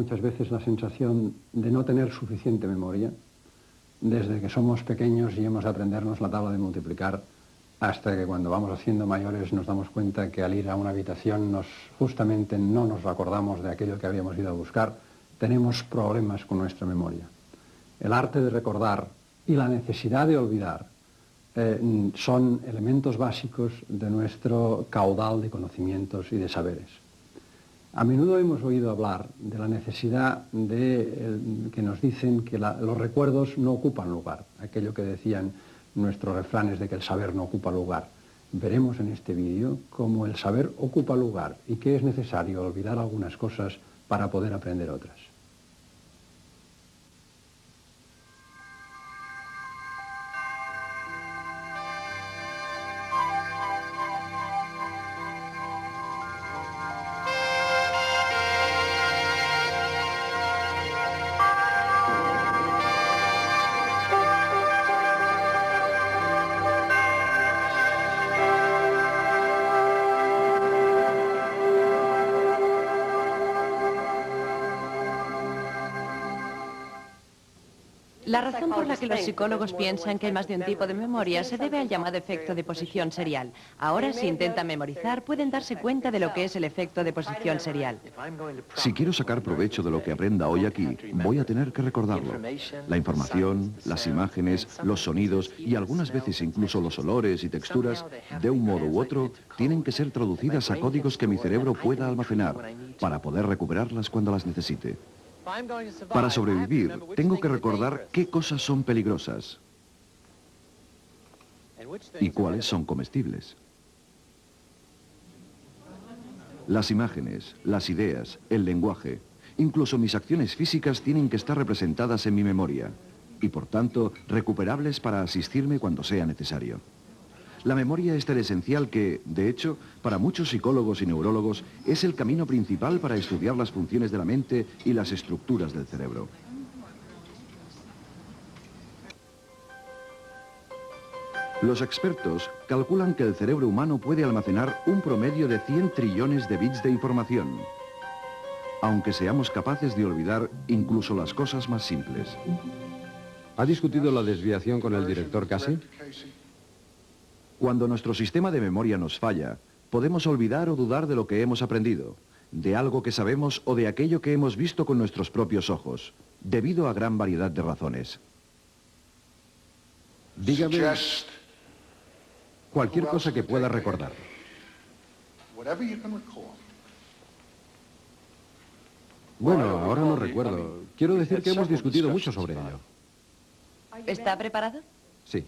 muchas veces la sensación de no tener suficiente memoria, desde que somos pequeños y hemos de aprendernos la tabla de multiplicar, hasta que cuando vamos haciendo mayores nos damos cuenta que al ir a una habitación justamente no nos acordamos de aquello que habíamos ido a buscar, tenemos problemas con nuestra memoria. El arte de recordar y la necesidad de olvidar son elementos básicos de nuestro caudal de conocimientos y de saberes. A menudo hemos oído hablar de la necesidad que nos dicen que los recuerdos no ocupan lugar, aquello que decían nuestros refranes de que el saber no ocupa lugar. Veremos en este vídeo cómo el saber ocupa lugar y que es necesario olvidar algunas cosas para poder aprender otras. La razón por la que los psicólogos piensan que hay más de un tipo de memoria se debe al llamado efecto de posición serial. Ahora, si intentan memorizar, pueden darse cuenta de lo que es el efecto de posición serial. Si quiero sacar provecho de lo que aprenda hoy aquí, voy a tener que recordarlo. La información, las imágenes, los sonidos y algunas veces incluso los olores y texturas, de un modo u otro, tienen que ser traducidas a códigos que mi cerebro pueda almacenar para poder recuperarlas cuando las necesite. Para sobrevivir, tengo que recordar qué cosas son peligrosas y cuáles son comestibles. Las imágenes, las ideas, el lenguaje, incluso mis acciones físicas tienen que estar representadas en mi memoria y, por tanto, recuperables para asistirme cuando sea necesario. La memoria es tan esencial que, de hecho, para muchos psicólogos y neurólogos es el camino principal para estudiar las funciones de la mente y las estructuras del cerebro. Los expertos calculan que el cerebro humano puede almacenar un promedio de 100 trillones de bits de información, aunque seamos capaces de olvidar incluso las cosas más simples. ¿Ha discutido la desviación con el director Casey? Cuando nuestro sistema de memoria nos falla, podemos olvidar o dudar de lo que hemos aprendido, de algo que sabemos o de aquello que hemos visto con nuestros propios ojos, debido a gran variedad de razones. Dígame cualquier cosa que pueda recordar. Bueno, ahora no recuerdo. Quiero decir que hemos discutido mucho sobre ello. ¿Está preparado? Sí.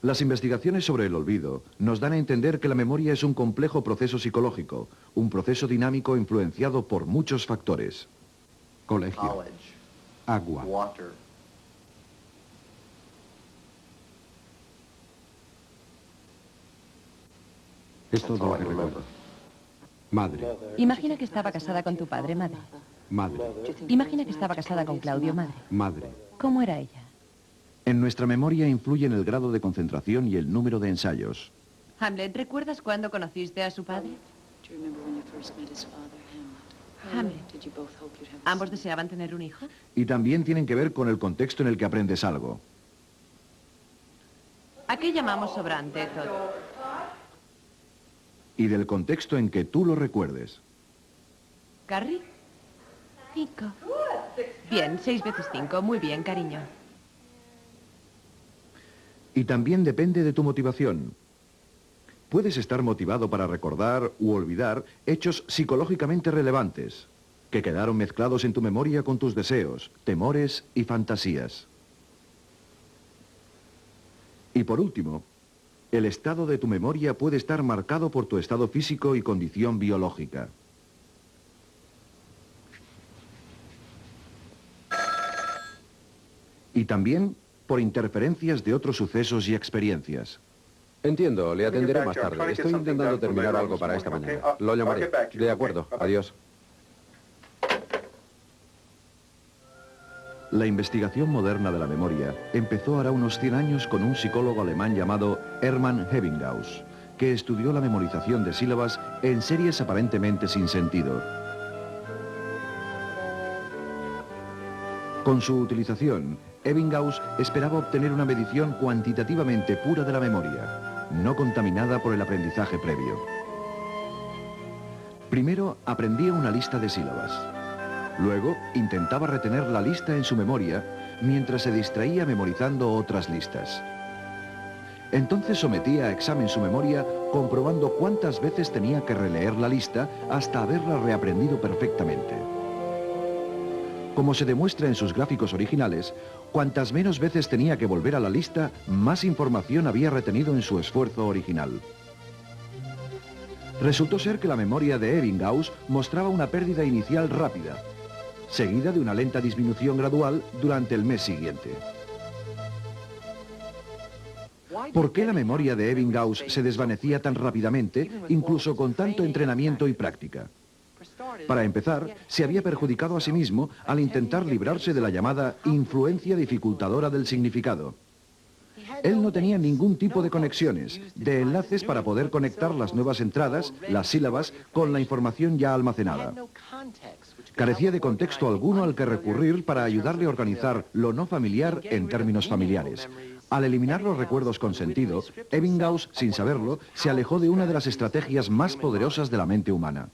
Las investigaciones sobre el olvido nos dan a entender que la memoria es un complejo proceso psicológico, un proceso dinámico influenciado por muchos factores. Colegio, agua, es todo lo que recuerdo. Madre, Imagina que estaba casada con tu padre, madre. madre, Imagina que estaba casada con Claudio, madre. madre. ¿Cómo era ella? En nuestra memoria influyen el grado de concentración y el número de ensayos. Hamlet, ¿recuerdas cuándo conociste a su padre? Hamlet. ¿Ambos deseaban tener un hijo? Y también tienen que ver con el contexto en el que aprendes algo. ¿A qué llamamos sobrante, Todd? Y del contexto en que tú lo recuerdes. ¿Carrie? 5. Bien, 6 veces 5. Muy bien, cariño. Y también depende de tu motivación. Puedes estar motivado para recordar u olvidar hechos psicológicamente relevantes, que quedaron mezclados en tu memoria con tus deseos, temores y fantasías. Y por último, el estado de tu memoria puede estar marcado por tu estado físico y condición biológica. Y también por interferencias de otros sucesos y experiencias. Entiendo, le atenderé más tarde. Estoy intentando terminar algo para esta mañana. Lo llamaré. De acuerdo, adiós. La investigación moderna de la memoria empezó hará unos 100 años con un psicólogo alemán llamado Hermann Ebbinghaus, que estudió la memorización de sílabas en series aparentemente sin sentido. Con su utilización, Ebbinghaus esperaba obtener una medición cuantitativamente pura de la memoria, no contaminada por el aprendizaje previo. Primero aprendía una lista de sílabas. Luego intentaba retener la lista en su memoria mientras se distraía memorizando otras listas. Entonces sometía a examen su memoria comprobando cuántas veces tenía que releer la lista hasta haberla reaprendido perfectamente. Como se demuestra en sus gráficos originales, cuantas menos veces tenía que volver a la lista, más información había retenido en su esfuerzo original. Resultó ser que la memoria de Ebbinghaus mostraba una pérdida inicial rápida, seguida de una lenta disminución gradual durante el mes siguiente. ¿Por qué la memoria de Ebbinghaus se desvanecía tan rápidamente, incluso con tanto entrenamiento y práctica? Para empezar, se había perjudicado a sí mismo al intentar librarse de la llamada influencia dificultadora del significado. Él no tenía ningún tipo de conexiones, de enlaces para poder conectar las nuevas entradas, las sílabas, con la información ya almacenada. Carecía de contexto alguno al que recurrir para ayudarle a organizar lo no familiar en términos familiares. Al eliminar los recuerdos con sentido, Ebbinghaus, sin saberlo, se alejó de una de las estrategias más poderosas de la mente humana.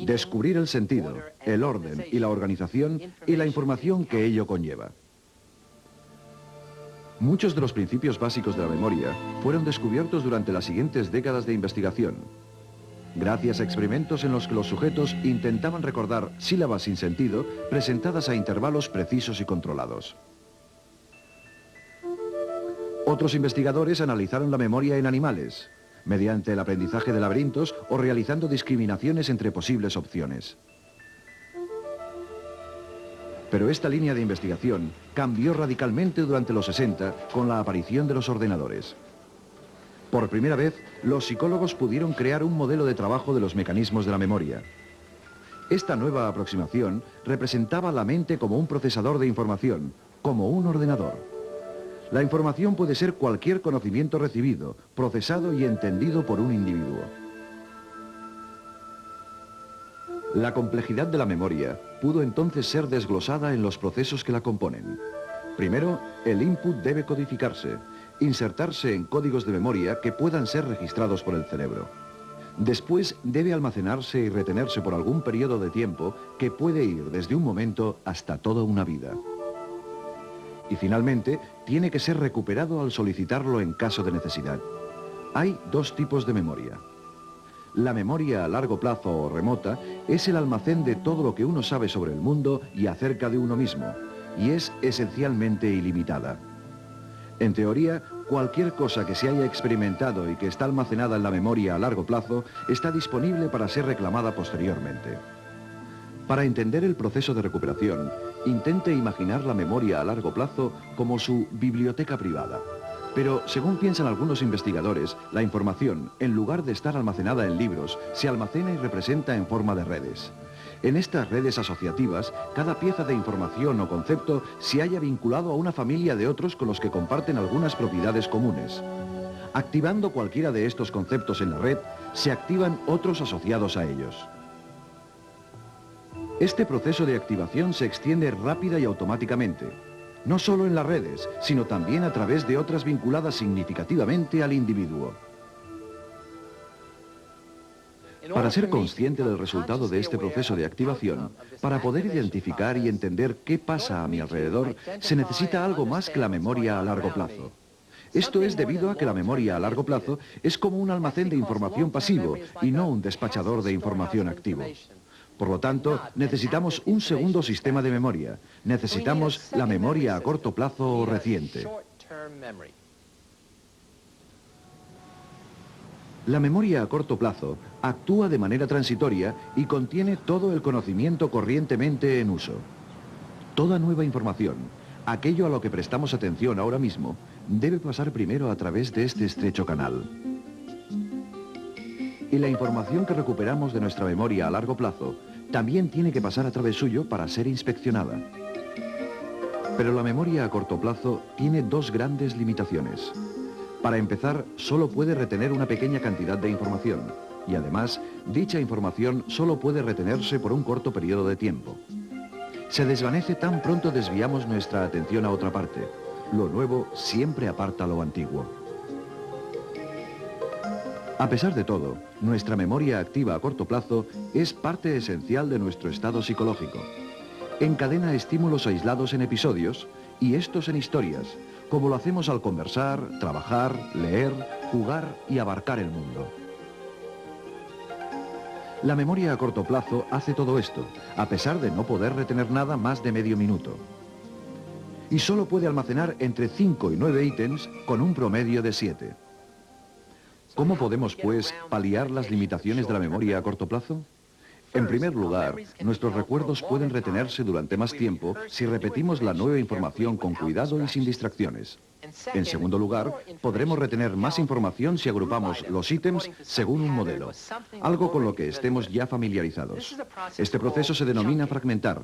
Descubrir el sentido, el orden y la organización y la información que ello conlleva. Muchos de los principios básicos de la memoria fueron descubiertos durante las siguientes décadas de investigación, gracias a experimentos en los que los sujetos intentaban recordar sílabas sin sentido presentadas a intervalos precisos y controlados. Otros investigadores analizaron la memoria en animales, mediante el aprendizaje de laberintos o realizando discriminaciones entre posibles opciones. Pero esta línea de investigación cambió radicalmente durante los 60 con la aparición de los ordenadores. Por primera vez, los psicólogos pudieron crear un modelo de trabajo de los mecanismos de la memoria. Esta nueva aproximación representaba la mente como un procesador de información, como un ordenador. La información puede ser cualquier conocimiento recibido, procesado y entendido por un individuo. La complejidad de la memoria pudo entonces ser desglosada en los procesos que la componen. Primero, el input debe codificarse, insertarse en códigos de memoria que puedan ser registrados por el cerebro. Después debe almacenarse y retenerse por algún periodo de tiempo que puede ir desde un momento hasta toda una vida. Y finalmente, tiene que ser recuperado al solicitarlo en caso de necesidad. Hay dos tipos de memoria. La memoria a largo plazo o remota es el almacén de todo lo que uno sabe sobre el mundo y acerca de uno mismo, y es esencialmente ilimitada. En teoría, cualquier cosa que se haya experimentado y que está almacenada en la memoria a largo plazo está disponible para ser reclamada posteriormente. Para entender el proceso de recuperación, intente imaginar la memoria a largo plazo como su biblioteca privada. Pero, según piensan algunos investigadores, la información, en lugar de estar almacenada en libros, se almacena y representa en forma de redes. En estas redes asociativas, cada pieza de información o concepto se halla vinculado a una familia de otros con los que comparten algunas propiedades comunes. Activando cualquiera de estos conceptos en la red, se activan otros asociados a ellos. Este proceso de activación se extiende rápida y automáticamente, no solo en las redes, sino también a través de otras vinculadas significativamente al individuo. Para ser consciente del resultado de este proceso de activación, para poder identificar y entender qué pasa a mi alrededor, se necesita algo más que la memoria a largo plazo. Esto es debido a que la memoria a largo plazo es como un almacén de información pasivo y no un despachador de información activo. Por lo tanto, necesitamos un segundo sistema de memoria. Necesitamos la memoria a corto plazo o reciente. La memoria a corto plazo actúa de manera transitoria y contiene todo el conocimiento corrientemente en uso. Toda nueva información, aquello a lo que prestamos atención ahora mismo, debe pasar primero a través de este estrecho canal. Y la información que recuperamos de nuestra memoria a largo plazo también tiene que pasar a través suyo para ser inspeccionada. Pero la memoria a corto plazo tiene dos grandes limitaciones. Para empezar, solo puede retener una pequeña cantidad de información, y además, dicha información solo puede retenerse por un corto periodo de tiempo. se desvanece tan pronto desviamos nuestra atención a otra parte. Lo nuevo siempre aparta lo antiguo. A pesar de todo, nuestra memoria activa a corto plazo es parte esencial de nuestro estado psicológico. Encadena estímulos aislados en episodios y estos en historias, como lo hacemos al conversar, trabajar, leer, jugar y abarcar el mundo. La memoria a corto plazo hace todo esto, a pesar de no poder retener nada más de medio minuto. Y solo puede almacenar entre 5 y 9 ítems con un promedio de 7. ¿Cómo podemos, pues, paliar las limitaciones de la memoria a corto plazo? En primer lugar, nuestros recuerdos pueden retenerse durante más tiempo si repetimos la nueva información con cuidado y sin distracciones. En segundo lugar, podremos retener más información si agrupamos los ítems según un modelo, algo con lo que estemos ya familiarizados. Este proceso se denomina fragmentar.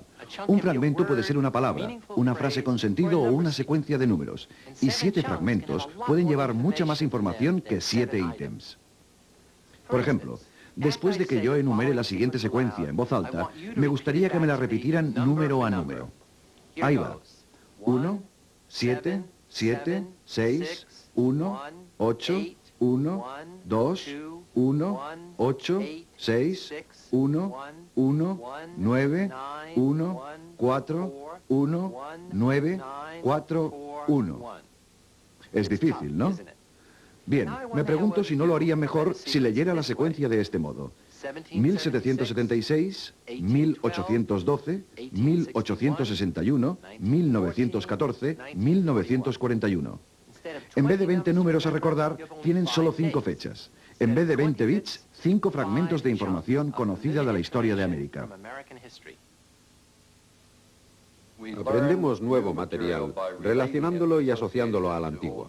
Un fragmento puede ser una palabra, una frase con sentido o una secuencia de números, y 7 fragmentos pueden llevar mucha más información que 7 ítems. Por ejemplo, después de que yo enumere la siguiente secuencia en voz alta, me gustaría que me la repitieran número a número. Ahí va. 1, 7, 7, 6, 1, 8, 1, 2, 1, 8, 6, 1, 1, 9, 1, 4, 1, 9, 4, 1. Es difícil, ¿no? Bien, me pregunto si no lo haría mejor si leyera la secuencia de este modo. 1776, 1812, 1861, 1914, 1941. En vez de 20 números a recordar, tienen solo 5 fechas. En vez de 20 bits, 5 fragmentos de información conocida de la historia de América. Aprendemos nuevo material, relacionándolo y asociándolo al antiguo.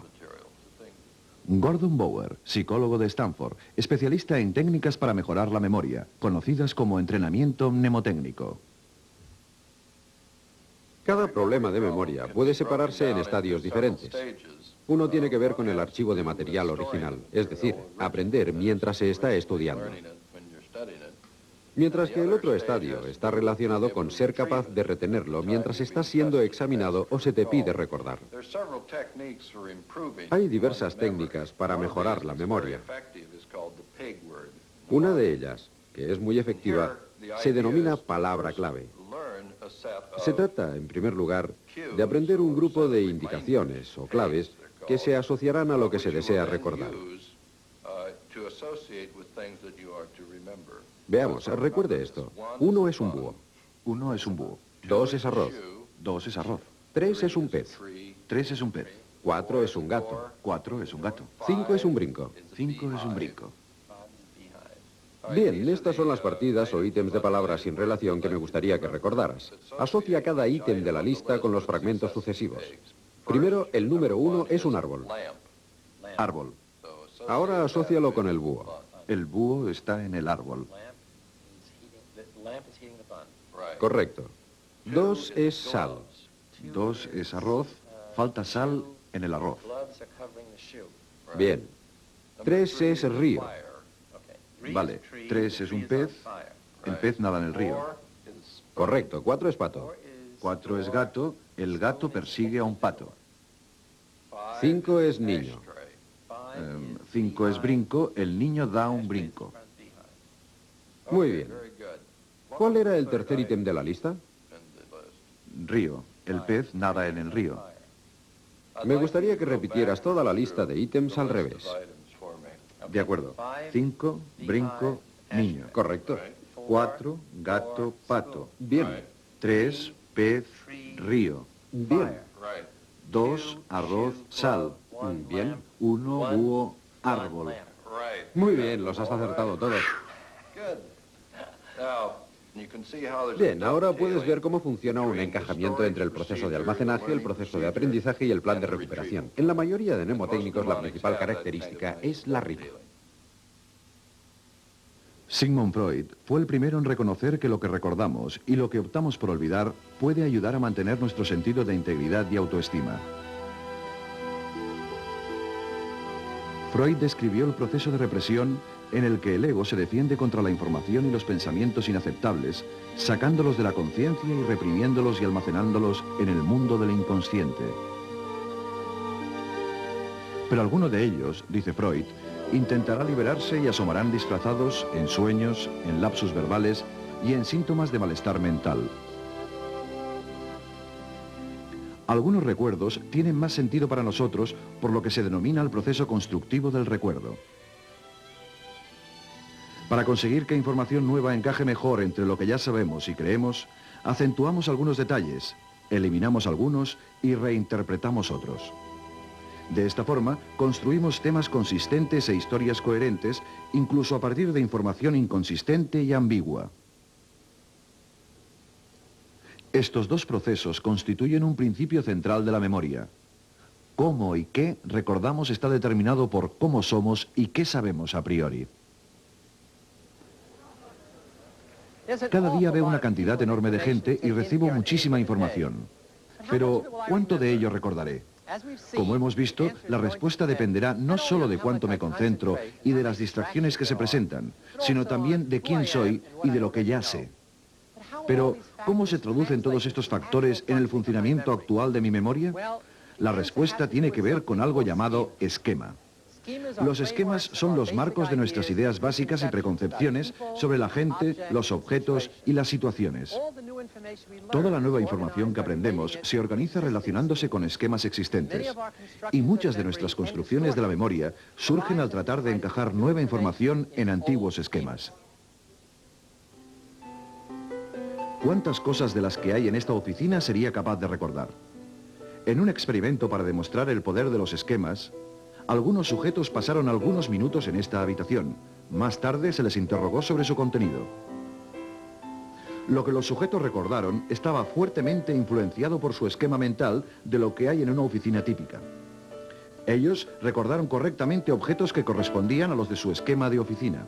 Gordon Bower, psicólogo de Stanford, especialista en técnicas para mejorar la memoria, conocidas como entrenamiento mnemotécnico. Cada problema de memoria puede separarse en estadios diferentes. Uno tiene que ver con el archivo de material original, es decir, aprender mientras se está estudiando. Mientras que el otro estadio está relacionado con ser capaz de retenerlo mientras está siendo examinado o se te pide recordar. Hay diversas técnicas para mejorar la memoria. Una de ellas, que es muy efectiva, se denomina palabra clave. Se trata, en primer lugar, de aprender un grupo de indicaciones o claves que se asociarán a lo que se desea recordar. Veamos, recuerde esto. 1 es un búho. 1 es un búho. 2 es arroz. 2 es arroz. 3 es un pez. 3 es un pez. 4 es un gato. 4 es un gato. 5 es un brinco. 5 es un brinco. Bien, estas son las partidas o ítems de palabras sin relación que me gustaría que recordaras. Asocia cada ítem de la lista con los fragmentos sucesivos. Primero, el número 1 es un árbol. Árbol. Ahora asócialo con el búho. El búho está en el árbol. Correcto. 2 es sal. 2 es arroz. Falta sal en el arroz. Bien. 3 es río. Vale. 3 es un pez. El pez nada en el río. Correcto. 4 es pato. 4 es gato. El gato persigue a un pato. 5 es niño. 5 es brinco. El niño da un brinco. Muy bien. ¿Cuál era el tercer ítem de la lista? Río. El pez nada en el río. Me gustaría que repitieras toda la lista de ítems al revés. De acuerdo. 5, brinco, niño. Correcto. 4, gato, pato. Bien. 3, pez, río. Bien. 2, arroz, sal. Bien. 1, búho, árbol. Muy bien, los has acertado todos. Bien, ahora puedes ver cómo funciona un encajamiento entre el proceso de almacenaje, el proceso de aprendizaje y el plan de recuperación. En la mayoría de mnemotécnicos la principal característica es la rima. Sigmund Freud fue el primero en reconocer que lo que recordamos y lo que optamos por olvidar puede ayudar a mantener nuestro sentido de integridad y autoestima. Freud describió el proceso de represión en el que el ego se defiende contra la información y los pensamientos inaceptables, sacándolos de la conciencia y reprimiéndolos y almacenándolos en el mundo del inconsciente. Pero alguno de ellos, dice Freud, intentará liberarse y asomarán disfrazados en sueños, en lapsus verbales y en síntomas de malestar mental. Algunos recuerdos tienen más sentido para nosotros por lo que se denomina el proceso constructivo del recuerdo. Para conseguir que información nueva encaje mejor entre lo que ya sabemos y creemos, acentuamos algunos detalles, eliminamos algunos y reinterpretamos otros. De esta forma, construimos temas consistentes e historias coherentes, incluso a partir de información inconsistente y ambigua. Estos dos procesos constituyen un principio central de la memoria. Cómo y qué recordamos está determinado por cómo somos y qué sabemos a priori. Cada día veo una cantidad enorme de gente y recibo muchísima información. Pero, ¿cuánto de ello recordaré? Como hemos visto, la respuesta dependerá no solo de cuánto me concentro y de las distracciones que se presentan, sino también de quién soy y de lo que ya sé. Pero, ¿cómo se traducen todos estos factores en el funcionamiento actual de mi memoria? La respuesta tiene que ver con algo llamado esquema. Los esquemas son los marcos de nuestras ideas básicas y preconcepciones sobre la gente, los objetos y las situaciones. Toda la nueva información que aprendemos se organiza relacionándose con esquemas existentes. Y muchas de nuestras construcciones de la memoria surgen al tratar de encajar nueva información en antiguos esquemas. ¿Cuántas cosas de las que hay en esta oficina sería capaz de recordar? En un experimento para demostrar el poder de los esquemas, algunos sujetos pasaron algunos minutos en esta habitación. Más tarde se les interrogó sobre su contenido. Lo que los sujetos recordaron estaba fuertemente influenciado por su esquema mental de lo que hay en una oficina típica. Ellos recordaron correctamente objetos que correspondían a los de su esquema de oficina.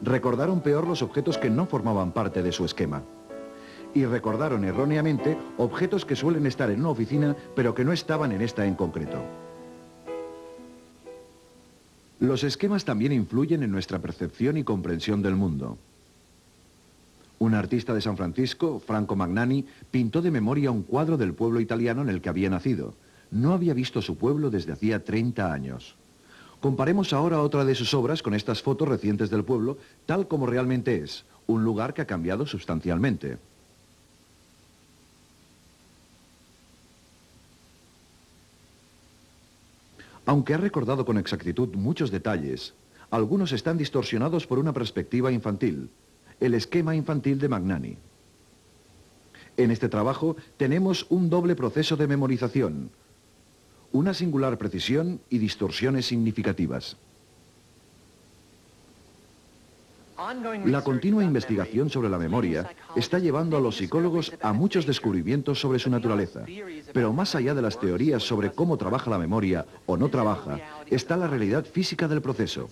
Recordaron peor los objetos que no formaban parte de su esquema. Y recordaron erróneamente objetos que suelen estar en una oficina, pero que no estaban en esta en concreto. Los esquemas también influyen en nuestra percepción y comprensión del mundo. Un artista de San Francisco, Franco Magnani, pintó de memoria un cuadro del pueblo italiano en el que había nacido. No había visto su pueblo desde hacía 30 años. Comparemos ahora otra de sus obras con estas fotos recientes del pueblo, tal como realmente es, un lugar que ha cambiado sustancialmente. Aunque ha recordado con exactitud muchos detalles, algunos están distorsionados por una perspectiva infantil, el esquema infantil de Magnani. En este trabajo tenemos un doble proceso de memorización, una singular precisión y distorsiones significativas. La continua investigación sobre la memoria está llevando a los psicólogos a muchos descubrimientos sobre su naturaleza. Pero más allá de las teorías sobre cómo trabaja la memoria o no trabaja, está la realidad física del proceso.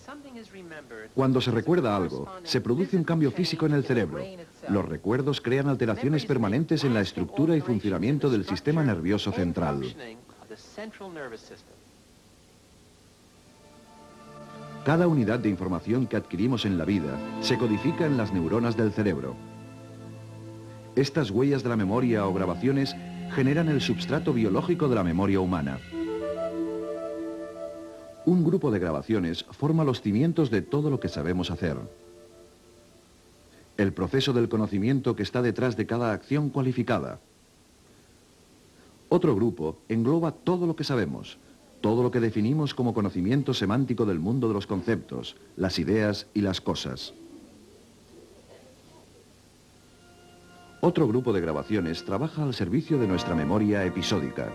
Cuando se recuerda algo, se produce un cambio físico en el cerebro. Los recuerdos crean alteraciones permanentes en la estructura y funcionamiento del sistema nervioso central. Cada unidad de información que adquirimos en la vida se codifica en las neuronas del cerebro. Estas huellas de la memoria o grabaciones generan el substrato biológico de la memoria humana. Un grupo de grabaciones forma los cimientos de todo lo que sabemos hacer. El proceso del conocimiento que está detrás de cada acción cualificada. Otro grupo engloba todo lo que sabemos, todo lo que definimos como conocimiento semántico del mundo de los conceptos, las ideas y las cosas. Otro grupo de grabaciones trabaja al servicio de nuestra memoria episódica.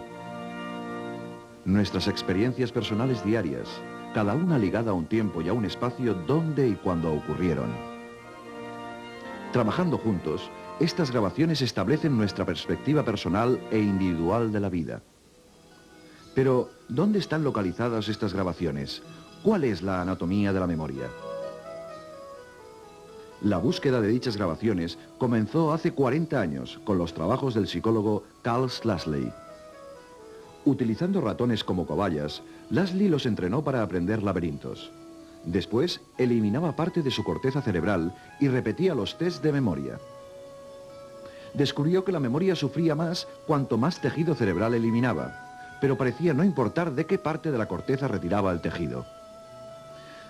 Nuestras experiencias personales diarias, cada una ligada a un tiempo y a un espacio donde y cuando ocurrieron. Trabajando juntos, estas grabaciones establecen nuestra perspectiva personal e individual de la vida. Pero, ¿dónde están localizadas estas grabaciones? ¿Cuál es la anatomía de la memoria? La búsqueda de dichas grabaciones comenzó hace 40 años con los trabajos del psicólogo Carl Slasley. Utilizando ratones como cobayas, Lasley los entrenó para aprender laberintos. Después, eliminaba parte de su corteza cerebral y repetía los tests de memoria. Descubrió que la memoria sufría más cuanto más tejido cerebral eliminaba, pero parecía no importar de qué parte de la corteza retiraba el tejido.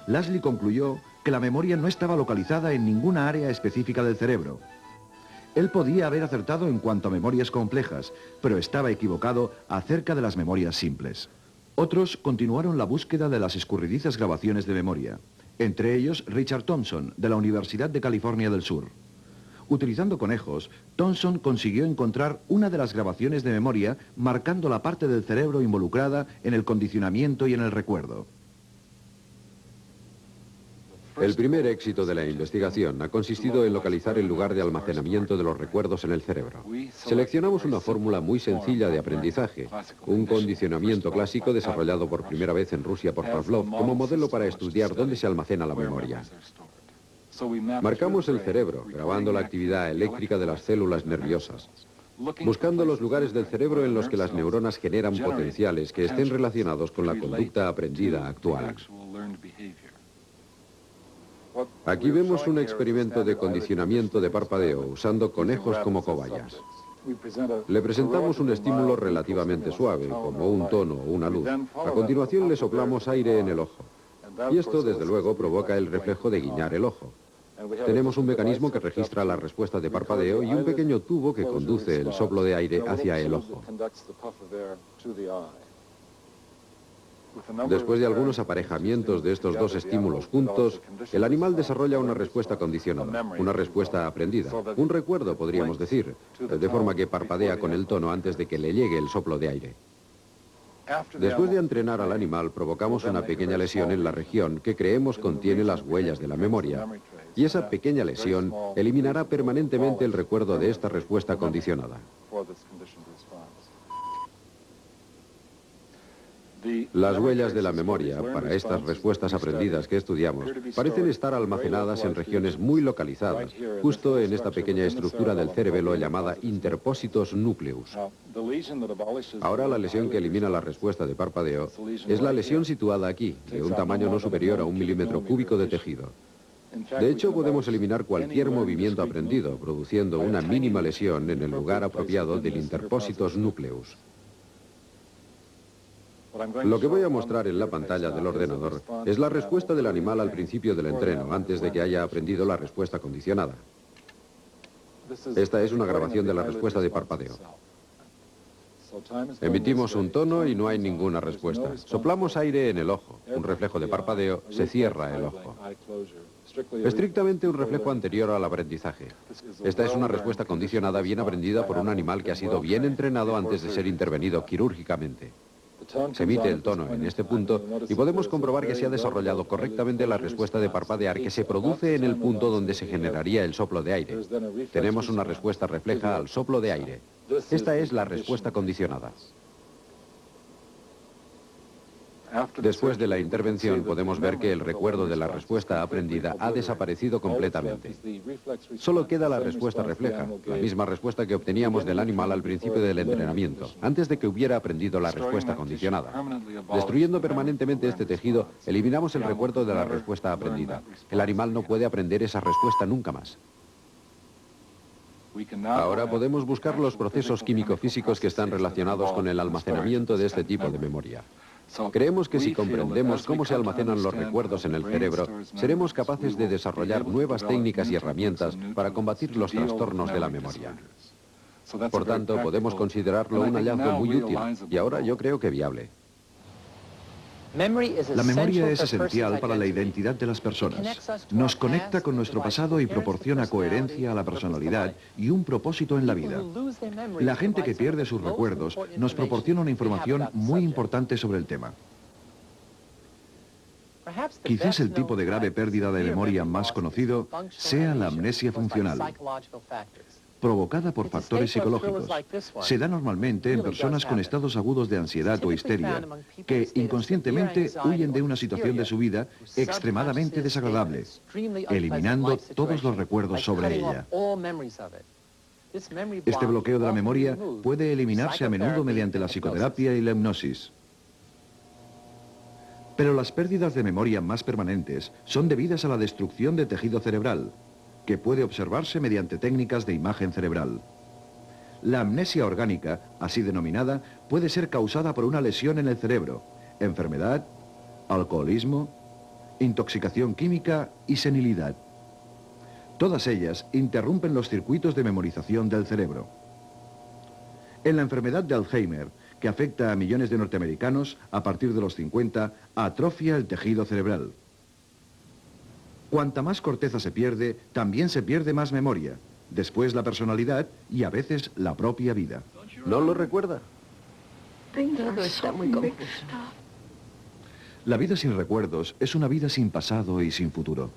Lashley concluyó que la memoria no estaba localizada en ninguna área específica del cerebro. Él podía haber acertado en cuanto a memorias complejas, pero estaba equivocado acerca de las memorias simples. Otros continuaron la búsqueda de las escurridizas grabaciones de memoria, entre ellos Richard Thompson, de la Universidad de California del Sur. Utilizando conejos, Thompson consiguió encontrar una de las grabaciones de memoria marcando la parte del cerebro involucrada en el condicionamiento y en el recuerdo. El primer éxito de la investigación ha consistido en localizar el lugar de almacenamiento de los recuerdos en el cerebro. Seleccionamos una fórmula muy sencilla de aprendizaje, un condicionamiento clásico desarrollado por primera vez en Rusia por Pavlov como modelo para estudiar dónde se almacena la memoria. Marcamos el cerebro, grabando la actividad eléctrica de las células nerviosas, buscando los lugares del cerebro en los que las neuronas generan potenciales que estén relacionados con la conducta aprendida actual. Aquí vemos un experimento de condicionamiento de parpadeo usando conejos como cobayas. Le presentamos un estímulo relativamente suave, como un tono o una luz. A continuación le soplamos aire en el ojo. Y esto, desde luego, provoca el reflejo de guiñar el ojo. Tenemos un mecanismo que registra la respuesta de parpadeo y un pequeño tubo que conduce el soplo de aire hacia el ojo. Después de algunos aparejamientos de estos dos estímulos juntos, el animal desarrolla una respuesta condicionada, una respuesta aprendida, un recuerdo, podríamos decir, de forma que parpadea con el tono antes de que le llegue el soplo de aire. Después de entrenar al animal, provocamos una pequeña lesión en la región que creemos contiene las huellas de la memoria, y esa pequeña lesión eliminará permanentemente el recuerdo de esta respuesta condicionada. Las huellas de la memoria para estas respuestas aprendidas que estudiamos parecen estar almacenadas en regiones muy localizadas, justo en esta pequeña estructura del cerebelo llamada interpositos nucleus. Ahora la lesión que elimina la respuesta de parpadeo es la lesión situada aquí, de un tamaño no superior a 1 milímetro cúbico de tejido. De hecho, podemos eliminar cualquier movimiento aprendido, produciendo una mínima lesión en el lugar apropiado del interpositos nucleus. Lo que voy a mostrar en la pantalla del ordenador es la respuesta del animal al principio del entreno, antes de que haya aprendido la respuesta condicionada. Esta es una grabación de la respuesta de parpadeo. Emitimos un tono y no hay ninguna respuesta. Soplamos aire en el ojo, un reflejo de parpadeo, se cierra el ojo. Estrictamente un reflejo anterior al aprendizaje. Esta es una respuesta condicionada bien aprendida por un animal que ha sido bien entrenado antes de ser intervenido quirúrgicamente. Se emite el tono en este punto y podemos comprobar que se ha desarrollado correctamente la respuesta de parpadear que se produce en el punto donde se generaría el soplo de aire. Tenemos una respuesta refleja al soplo de aire. Esta es la respuesta condicionada. Después de la intervención podemos ver que el recuerdo de la respuesta aprendida ha desaparecido completamente. Solo queda la respuesta refleja, la misma respuesta que obteníamos del animal al principio del entrenamiento, antes de que hubiera aprendido la respuesta condicionada. Destruyendo permanentemente este tejido, eliminamos el recuerdo de la respuesta aprendida. El animal no puede aprender esa respuesta nunca más. Ahora podemos buscar los procesos químico-físicos que están relacionados con el almacenamiento de este tipo de memoria. Creemos que si comprendemos cómo se almacenan los recuerdos en el cerebro, seremos capaces de desarrollar nuevas técnicas y herramientas para combatir los trastornos de la memoria. Por tanto, podemos considerarlo un hallazgo muy útil y ahora yo creo que viable. La memoria es esencial para la identidad de las personas. Nos conecta con nuestro pasado y proporciona coherencia a la personalidad y un propósito en la vida. La gente que pierde sus recuerdos nos proporciona una información muy importante sobre el tema. Quizás el tipo de grave pérdida de memoria más conocido sea la amnesia funcional, provocada por factores psicológicos. Se da normalmente en personas con estados agudos de ansiedad o histeria, que inconscientemente huyen de una situación de su vida extremadamente desagradable, eliminando todos los recuerdos sobre ella. Este bloqueo de la memoria puede eliminarse a menudo mediante la psicoterapia y la hipnosis. Pero las pérdidas de memoria más permanentes son debidas a la destrucción de tejido cerebral, que puede observarse mediante técnicas de imagen cerebral. La amnesia orgánica, así denominada, puede ser causada por una lesión en el cerebro, enfermedad, alcoholismo, intoxicación química y senilidad. Todas ellas interrumpen los circuitos de memorización del cerebro. En la enfermedad de Alzheimer, que afecta a millones de norteamericanos, a partir de los 50, atrofia el tejido cerebral. Cuanta más corteza se pierde, también se pierde más memoria, después la personalidad y a veces la propia vida. ¿No lo recuerda? Todo está muy confuso. La vida sin recuerdos es una vida sin pasado y sin futuro.